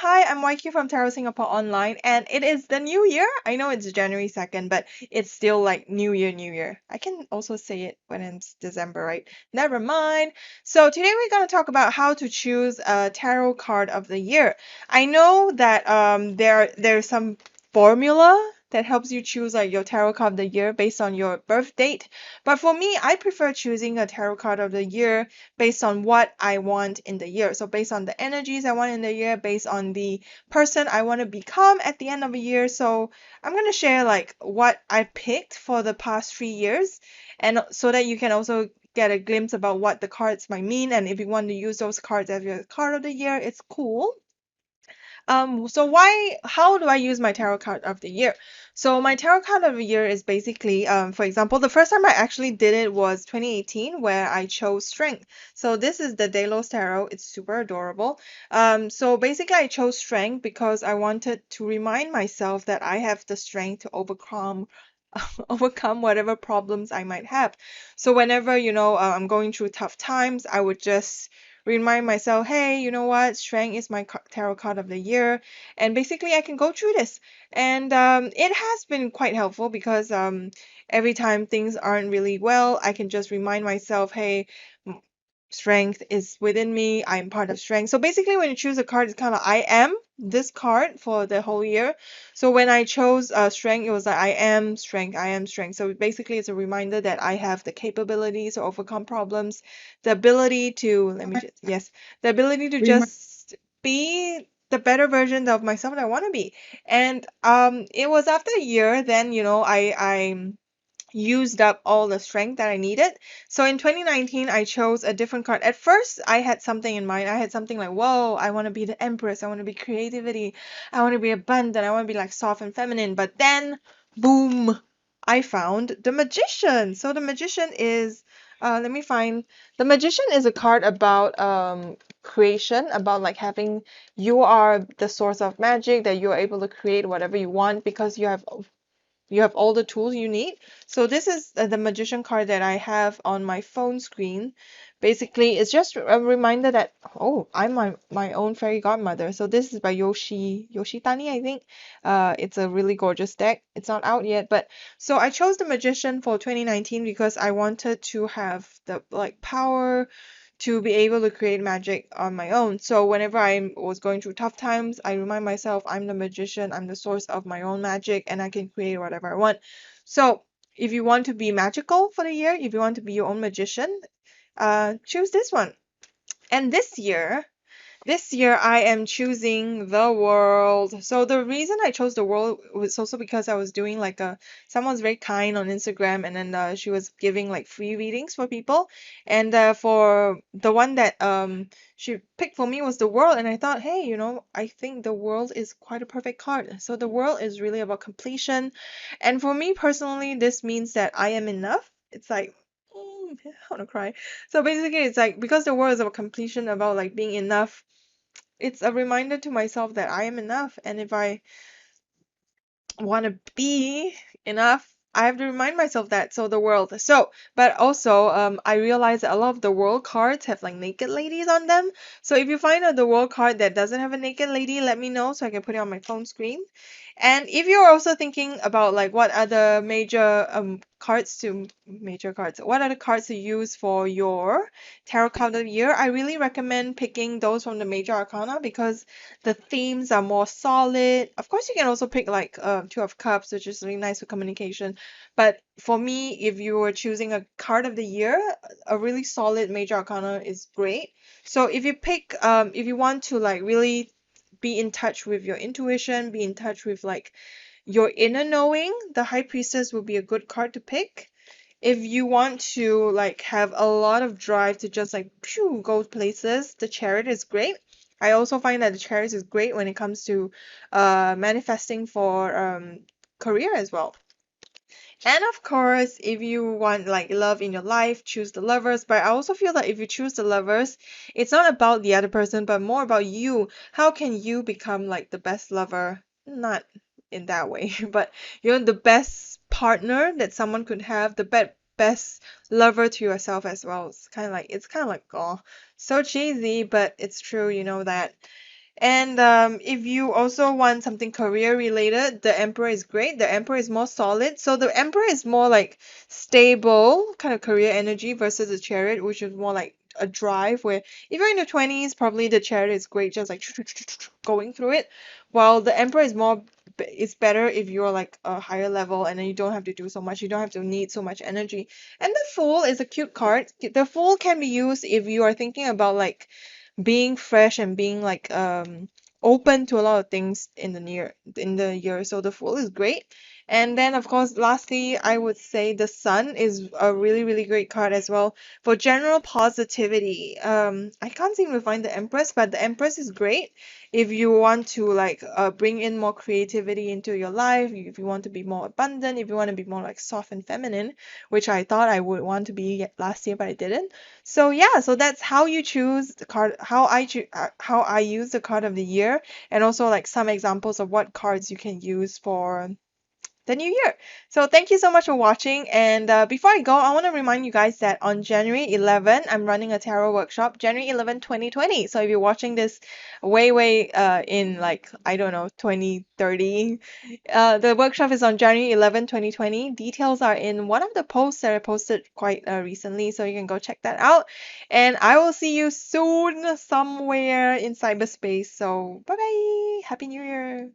Hi, I'm YQ from Tarot Singapore Online, and it is the new year. I know it's January 2nd, but it's still like New Year, New Year. I can also say it when it's December, right? Never mind. So today we're going to talk about how to choose a tarot card of the year. I know that there's some formula that helps you choose like your tarot card of the year based on your birth date. But for me, I prefer choosing a tarot card of the year based on what I want in the year. So based on the energies I want in the year, based on the person I want to become at the end of the year. So I'm going to share like what I picked for the past 3 years, and so that you can also get a glimpse about what the cards might mean. And if you want to use those cards as your card of the year, it's cool. How do I use my tarot card of the year? So my tarot card of the year is basically, for example, the first time I actually did it was 2018, where I chose Strength. So this is the Delos Tarot. It's super adorable. So basically I chose Strength because I wanted to remind myself that I have the strength to overcome whatever problems I might have. So whenever, I'm going through tough times, I would just remind myself, hey, you know what? Strength is my tarot card of the year, and basically I can go through this. And it has been quite helpful because every time things aren't really well, I can just remind myself, hey, strength is within me. I'm part of strength. So basically, when you choose a card, it's kind of I am this card for the whole year. So when I chose strength, it was like I am strength, I am strength. So basically, it's a reminder that I have the capabilities to overcome problems, the ability to the ability to just be the better version of myself that I want to be. And it was after a year, then I used up all the strength that I needed. So in 2019, I chose a different card. At first, I had something in mind. I had something like, whoa, I want to be the Empress. I want to be creativity. I want to be abundant. I want to be like soft and feminine. But then, boom, I found the Magician. So the Magician is, let me find, the Magician is a card about creation, about like having, you are the source of magic, that you are able to create whatever you want because you have all the tools you need. So this is the Magician card that I have on my phone screen. Basically, it's just a reminder that, oh, I'm my own fairy godmother. So this is by Yoshitani, I think. It's a really gorgeous deck. It's not out yet, but so I chose the Magician for 2019 because I wanted to have the like power to be able to create magic on my own. So whenever I was going through tough times, I remind myself I'm the magician, I'm the source of my own magic, and I can create whatever I want. So if you want to be magical for the year, if you want to be your own magician, choose this one. And this year, I am choosing the world. So the reason I chose the world was also because I was doing like someone's very kind on Instagram, and then she was giving like free readings for people. And for the one that she picked for me was the world, and I thought, hey, I think the world is quite a perfect card. So the world is really about completion, and for me personally, this means that I am enough. It's like. I want to cry. So basically, it's like because the world is about completion, about like being enough, it's a reminder to myself that I am enough. And if I want to be enough, I have to remind myself that. So the world. So, but also, I realize that a lot of the world cards have like naked ladies on them. So if you find the world card that doesn't have a naked lady, let me know so I can put it on my phone screen. And if you're also thinking about like what other major cards, what are the cards to use for your tarot card of the year, I really recommend picking those from the major arcana because the themes are more solid. Of course, you can also pick like Two of Cups, which is really nice for communication. But for me, if you were choosing a card of the year, a really solid major arcana is great. So if you want to like really be in touch with your intuition, be in touch with like your inner knowing, the High Priestess will be a good card to pick. If you want to like have a lot of drive to just like go places, the Chariot is great. I also find that the Chariot is great when it comes to manifesting for career as well. And of course, if you want like love in your life, choose the Lovers. But I also feel that if you choose the Lovers, it's not about the other person, but more about you. How can you become like the best lover? Not in that way, but the best partner that someone could have, the best lover to yourself as well. It's kind of like oh, so cheesy, but it's true, that. And if you also want something career related, the Emperor is great. The Emperor is more solid. So the Emperor is more like stable kind of career energy versus the Chariot, which is more like a drive where if you're in the 20s, probably the Chariot is great, just like going through it. While the Emperor is more it's better if you're like a higher level and then you don't have to do so much. You don't have to need so much energy. And the Fool is a cute card. The Fool can be used if you are thinking about like being fresh and being like open to a lot of things in the year. So the Fool is great. And then of course lastly I would say the Sun is a really really great card as well for general positivity. I can't seem to find the Empress, but the Empress is great if you want to like bring in more creativity into your life, if you want to be more abundant, if you want to be more like soft and feminine, which I thought I would want to be last year but I didn't. So yeah, so that's how you choose the card, how I use the card of the year, and also like some examples of what cards you can use for the new year. So thank you so much for watching. And before I go, I want to remind you guys that on January 11, I'm running a tarot workshop, January 11, 2020. So if you're watching this way in like, I don't know, 2030, the workshop is on January 11, 2020. Details are in one of the posts that I posted quite recently, so you can go check that out. And I will see you soon somewhere in cyberspace. So bye bye. Happy New Year.